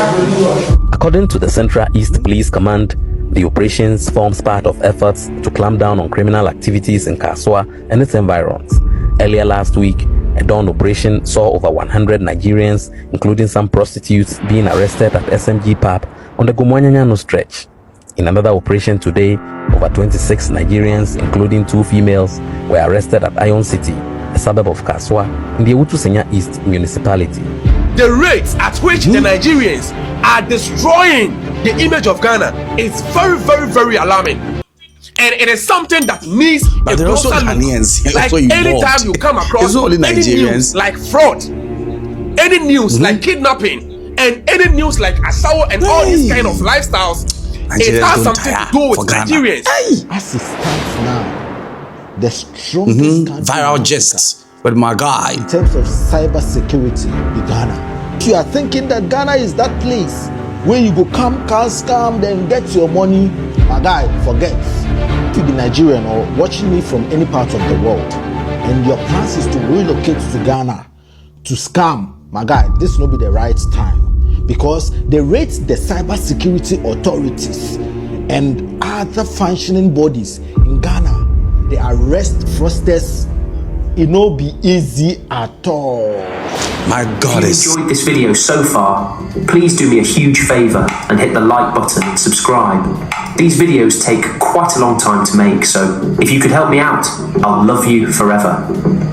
According to the Central East Police Command, the operations forms part of efforts to clamp down on criminal activities in Kasoa and its environs. Earlier last week, a dawn operation saw over 100 Nigerians, including some prostitutes, being arrested at SMG Pub on the Gomwanyanyano stretch. In another operation today, over 26 Nigerians, including 2 females, were arrested at Iron City, a suburb of Kasoa, in the Ewutu-Senya East municipality. The rates at which the Nigerians are destroying the image of Ghana is very, very, very alarming. And it is something that needs but a closer look. Like anytime you come across any news like fraud, any news like kidnapping, and any news like Kasoa and all these kind of lifestyles, it has something to do with Nigerians. As it stands now, the strongest viral gist with my guy in terms of cyber security in Ghana. If you are thinking that Ghana is that place where you go come, scam, then get your money, my guy, forget. If you be Nigerian or watching me from any part of the world, and your plans is to relocate to Ghana to scam, my guy, this will be the right time, because they rate the cyber security authorities and other functioning bodies in Ghana. They arrest fraudsters. It no be easy at all. My goddess. If you enjoyed this video so far, please do me a huge favor and hit the like button and subscribe. These videos take quite a long time to make, so if you could help me out, I'll love you forever.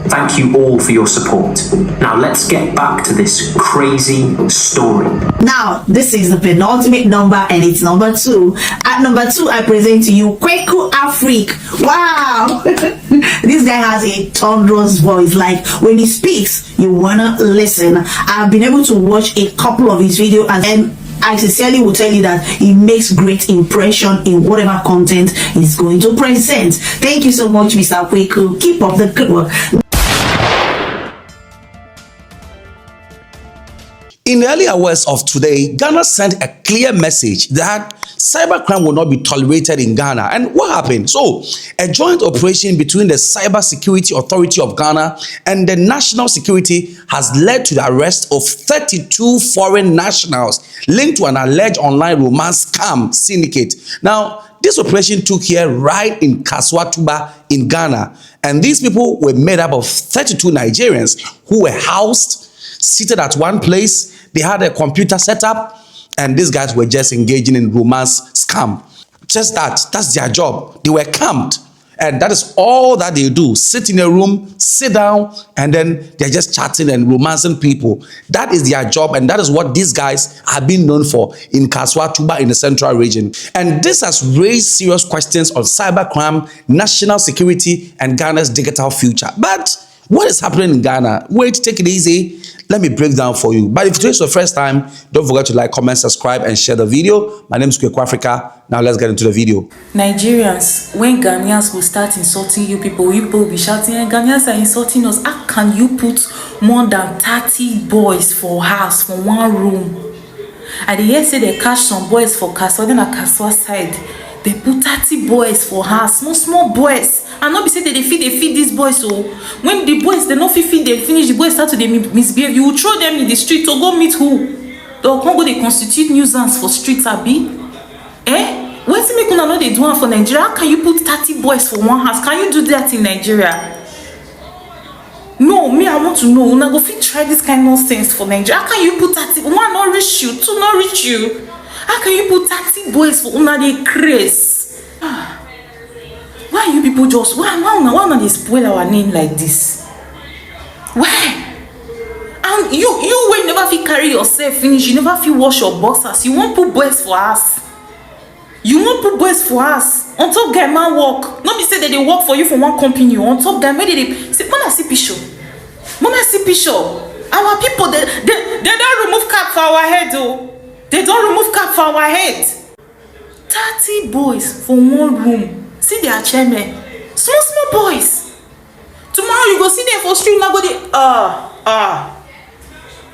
Thank you all for your support. Now let's get back to this crazy story. Now, this is the penultimate number and it's number 2. At number 2, I present to you Kweku Afrique. Wow! This guy has a thunderous voice. Like when he speaks, you wanna listen. I've been able to watch a couple of his videos and I sincerely will tell you that he makes great impression in whatever content he's going to present. Thank you so much, Mr. Kweku. Keep up the good work. In the early hours of today, Ghana sent a clear message that cybercrime will not be tolerated in Ghana. And what happened? So, a joint operation between the Cyber Security Authority of Ghana and the National Security has led to the arrest of 32 foreign nationals linked to an alleged online romance scam syndicate. Now, this operation took here right in Kasoa, Tuba in Ghana. And these people were made up of 32 Nigerians who were housed, seated at one place. They had a computer set up, and these guys were just engaging in romance scam. Just that's their job. They were camped, and that is all that they do. Sit in a room, sit down, and then they're just chatting and romancing people. That is their job, and that is what these guys have been known for in Kasoa, Tuba in the central region. And this has raised serious questions on cybercrime, national security, and Ghana's digital future. But what is happening in Ghana? Wait, take it easy. Let me break down for you. But if today's your first time, don't forget to like, comment, subscribe, and share the video. My name is Kweku Africa. Now let's get into the video. Nigerians, when Ghanaians will start insulting you people will be shouting, and Ghanaians are insulting us. How can you put more than 30 boys for house, for one room? And they hear say they catch some boys for Kasoa, then at Kasoa side, they put 30 boys for house, small boys. And not be say they feed these boys. So when the boys they not feed, they finish, the boys start to misbehave. You will throw them in the street to go meet who? They'll come go, they constitute nuisance for streets, abi. What's make una know they do one for Nigeria? How can you put 30 boys for one house? Can you do that in Nigeria? No, me, I want to know. Una go fit try this kind of nonsense for Nigeria. How can you put 30? One not reach you, two not reach you. How can you put 30 boys for una they craze? Why you people just why they spoil our name like this? Why? And you will never feel carry yourself finish, you never feel wash your boxers. You won't put boys for us. You won't put boys for us. On top guy man work. Not be say that they work for you for one company. On top guy, where they say, Mona see picture. Our people they don't remove cap for our head though. They don't remove cap for our head. 30 boys for one room. See their chairman. Small boys. Tomorrow you go see them for street now go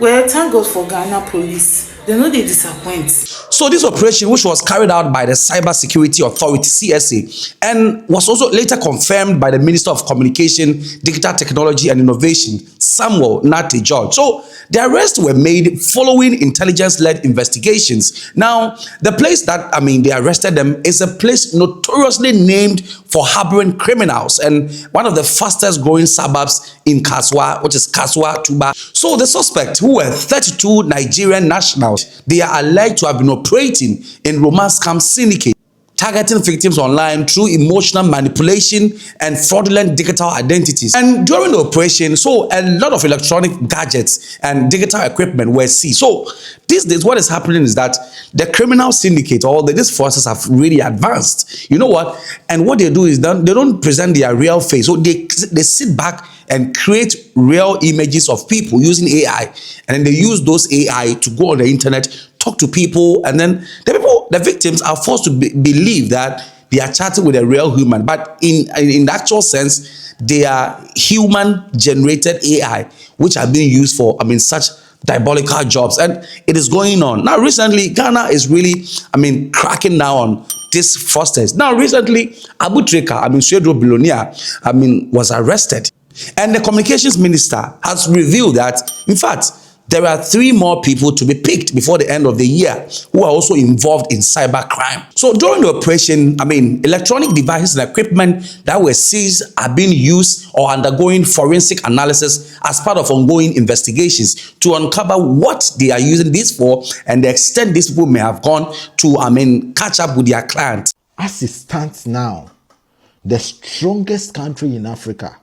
Well, thank God for Ghana police. They know they disappoint. So this operation, which was carried out by the Cybersecurity Authority, CSA, and was also later confirmed by the Minister of Communication, Digital Technology and Innovation, Samuel Nate George. So the arrests were made following intelligence-led investigations. Now, the place that, they arrested them is a place notoriously named for harboring criminals and one of the fastest growing suburbs in Kasoa, which is Kasoa, Tuba. So the suspects, who were 32 Nigerian nationals, they are alleged to have been operating in romance scam syndicate, targeting victims online through emotional manipulation and fraudulent digital identities. And during the operation, so a lot of electronic gadgets and digital equipment were seized. So these days, what is happening is that the criminal syndicate, or these forces, have really advanced. You know what? And what they do is they don't present their real face. So they sit back and create real images of people using AI, and then they use those AI to go on the internet, talk to people, and then the victims are forced to believe that they are chatting with a real human, but in the actual sense, they are human generated AI, which are being used for such diabolical jobs. And it is going on now. Recently, Ghana is really cracking down on these fraudsters. Now recently, Abu Treka, Swedro Billionaire, was arrested. And the communications minister has revealed that, in fact, there are 3 more people to be picked before the end of the year who are also involved in cybercrime. So during the operation, electronic devices and equipment that were seized are being used or undergoing forensic analysis as part of ongoing investigations to uncover what they are using this for and the extent these people may have gone to, catch up with their clients. As it stands now, the strongest country in Africa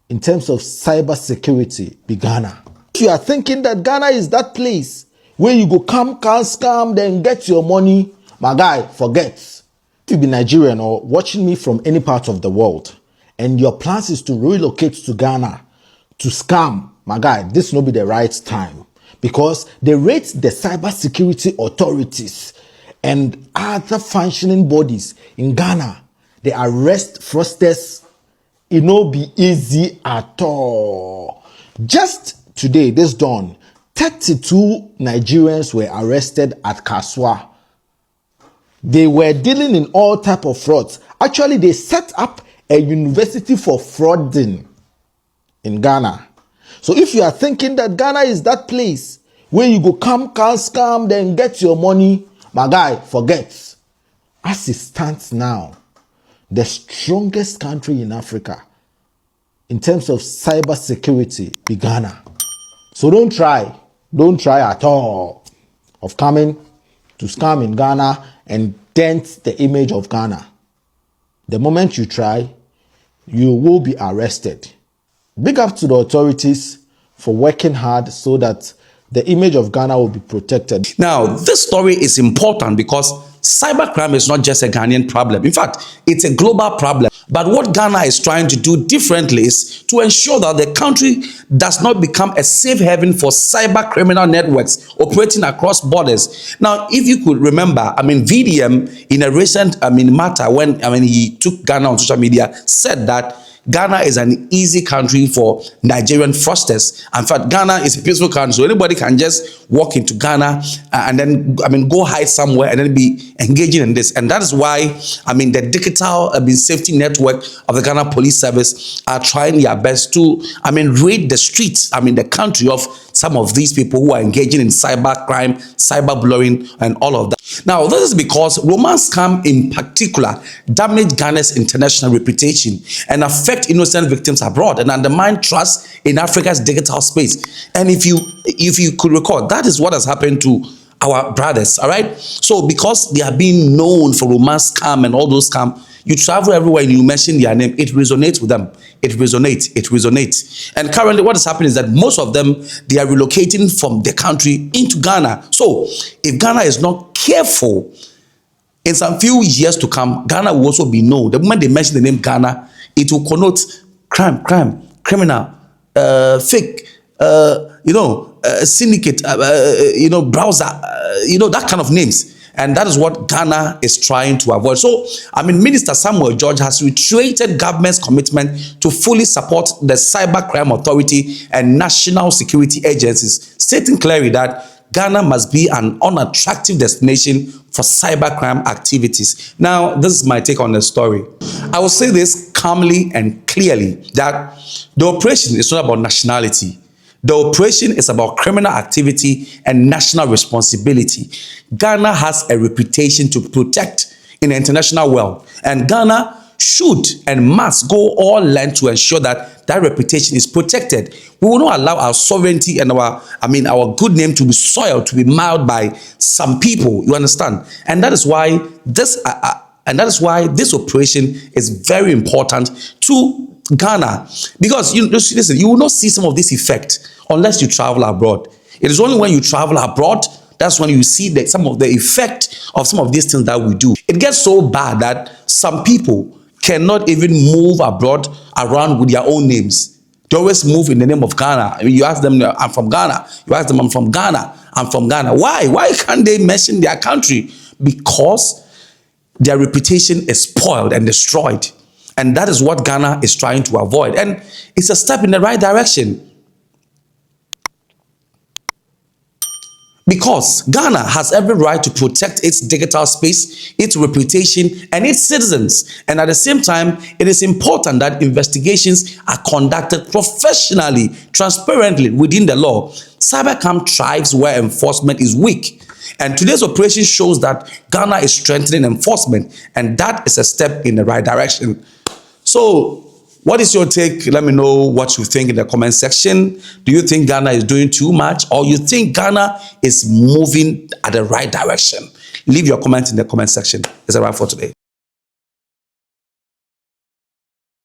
in terms of cyber security be Ghana. If you are thinking that Ghana is that place where you go come, scam, then get your money, my guy, forget. If you be Nigerian or watching me from any part of the world, and your plans is to relocate to Ghana to scam, my guy, this will not be the right time, because they rate the cyber security authorities and other functioning bodies in Ghana. They arrest fraudsters. It no be easy at all. Just today, this dawn, 32 Nigerians were arrested at Kasoa. They were dealing in all type of frauds. Actually, they set up a university for frauding in Ghana. So if you are thinking that Ghana is that place where you go come, scam, then get your money, my guy, forget. As it stands now, the strongest country in Africa in terms of cyber security be Ghana. So don't try at all of coming to scam in Ghana and dent the image of Ghana. The moment you try, you will be arrested. Big up to the authorities for working hard so that the image of Ghana will be protected. Now, this story is important because cybercrime is not just a Ghanaian problem. In fact, it's a global problem. But what Ghana is trying to do differently is to ensure that the country does not become a safe haven for cyber criminal networks operating across borders. Now, if you could remember, VDM in a recent matter when he took Ghana on social media said that Ghana is an easy country for Nigerian fraudsters. In fact, Ghana is a peaceful country, so anybody can just walk into Ghana and then, go hide somewhere and then be engaging in this. And that is why, the digital safety network of the Ghana Police Service are trying their best to, raid the streets, the country of some of these people who are engaging in cyber crime, cyber bullying, and all of that. Now, this is because romance scam in particular damage Ghana's international reputation and affect innocent victims abroad and undermine trust in Africa's digital space. And if you could recall, that is what has happened to our brothers, all right? So because they are being known for romance scam and all those scam, you travel everywhere and you mention their name, it resonates with them. It resonates. And currently what is happening is that most of them, they are relocating from the country into Ghana. So if Ghana is not careful, in some few years to come, Ghana will also be known. The moment they mention the name Ghana, it will connote crime, criminal, fake, syndicate, browser, that kind of names. And that is what Ghana is trying to avoid. So, Minister Samuel George has reiterated government's commitment to fully support the Cybercrime Authority and national security agencies, stating clearly that Ghana must be an unattractive destination for cybercrime activities. Now, this is my take on the story. I will say this calmly and clearly, that the operation is not about nationality. The operation is about criminal activity and national responsibility. Ghana has a reputation to protect in the international world, and Ghana should and must go all length to ensure that that reputation is protected. We will not allow our sovereignty and our good name to be soiled, to be marred by some people. You understand? And that is why this operation is very important to Ghana, because you will not see some of this effect unless you travel abroad. It is only when you travel abroad that's when you see some of the effect of some of these things that we do. It gets so bad that some people cannot even move around with their own names. They always move in the name of Ghana. You ask them, I'm from Ghana. You ask them, I'm from Ghana. I'm from Ghana. Why? Why can't they mention their country? Because their reputation is spoiled and destroyed. And that is what Ghana is trying to avoid. And it's a step in the right direction. Because Ghana has every right to protect its digital space, its reputation, and its citizens. And at the same time, it is important that investigations are conducted professionally, transparently within the law. Cybercrime thrives where enforcement is weak. And today's operation shows that Ghana is strengthening enforcement, and that is a step in the right direction. So, what is your take? Let me know what you think in the comment section. Do you think Ghana is doing too much, or you think Ghana is moving at the right direction? Leave your comment in the comment section. It's a wrap for today.